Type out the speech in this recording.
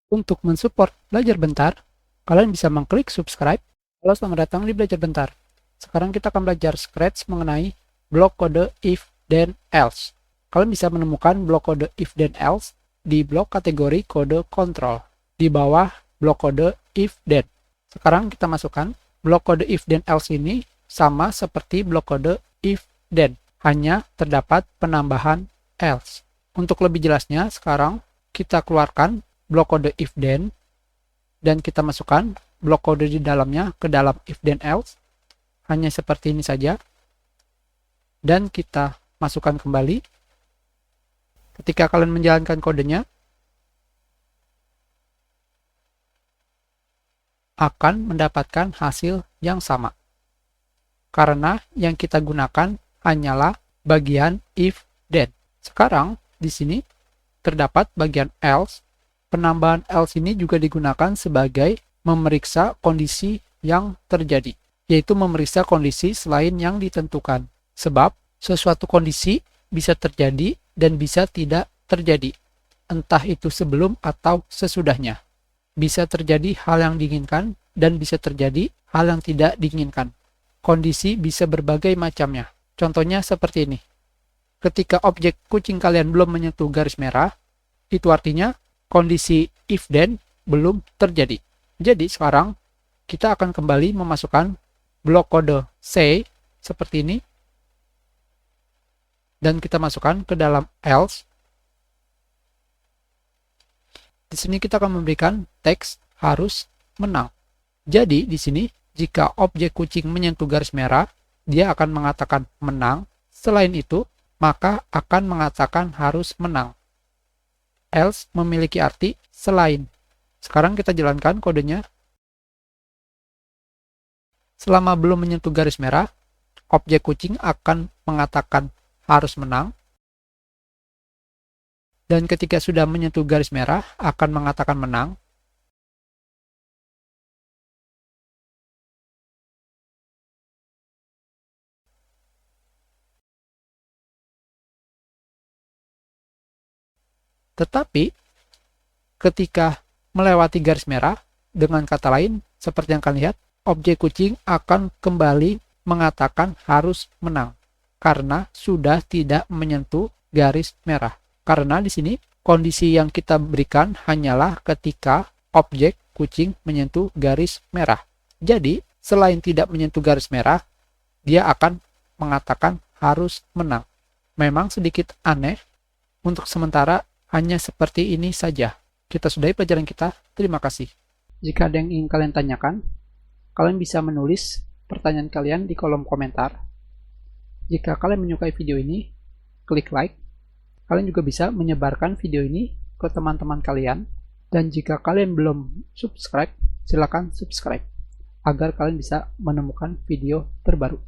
Untuk mensupport Belajar Bentar, kalian bisa mengklik subscribe. Halo, selamat datang di Belajar Bentar. Sekarang kita akan belajar Scratch mengenai blok kode if, then, else. Kalian bisa menemukan blok kode if, then, else di blok kategori kode kontrol, di bawah blok kode if, then. Sekarang kita masukkan blok kode if, then, else ini sama seperti blok kode if, then, hanya terdapat penambahan else. Untuk lebih jelasnya, sekarang kita keluarkan blok kode if then dan kita masukkan blok kode di dalamnya ke dalam if then else, hanya seperti ini saja, dan kita masukkan kembali. Ketika kalian menjalankan kodenya, akan mendapatkan hasil yang sama karena yang kita gunakan hanyalah bagian if then. Sekarang di sini terdapat bagian else. Penambahan else ini juga digunakan sebagai memeriksa kondisi yang terjadi, yaitu memeriksa kondisi selain yang ditentukan. Sebab sesuatu kondisi bisa terjadi dan bisa tidak terjadi, entah itu sebelum atau sesudahnya. Bisa terjadi hal yang diinginkan dan bisa terjadi hal yang tidak diinginkan. Kondisi bisa berbagai macamnya. Contohnya seperti ini. Ketika objek kucing kalian belum menyentuh garis merah, itu artinya kondisi if then belum terjadi. Jadi sekarang kita akan kembali memasukkan blok kode say seperti ini dan kita masukkan ke dalam else. Di sini kita akan memberikan teks harus menang. Jadi di sini jika objek kucing menyentuh garis merah, dia akan mengatakan menang. Selain itu, maka akan mengatakan harus menang. Else memiliki arti selain. Sekarang kita jalankan kodenya. Selama belum menyentuh garis merah, objek kucing akan mengatakan harus menang. Dan ketika sudah menyentuh garis merah, akan mengatakan menang. Tetapi ketika melewati garis merah, dengan kata lain, seperti yang kalian lihat, objek kucing akan kembali mengatakan harus menang karena sudah tidak menyentuh garis merah. Karena di sini kondisi yang kita berikan hanyalah ketika objek kucing menyentuh garis merah. Jadi, selain tidak menyentuh garis merah, dia akan mengatakan harus menang. Memang sedikit aneh, untuk sementara hanya seperti ini saja. Kita sudahi pelajaran kita. Terima kasih. Jika ada yang ingin kalian tanyakan, kalian bisa menulis pertanyaan kalian di kolom komentar. Jika kalian menyukai video ini, klik like. Kalian juga bisa menyebarkan video ini ke teman-teman kalian. Dan jika kalian belum subscribe, silakan subscribe agar kalian bisa menemukan video terbaru.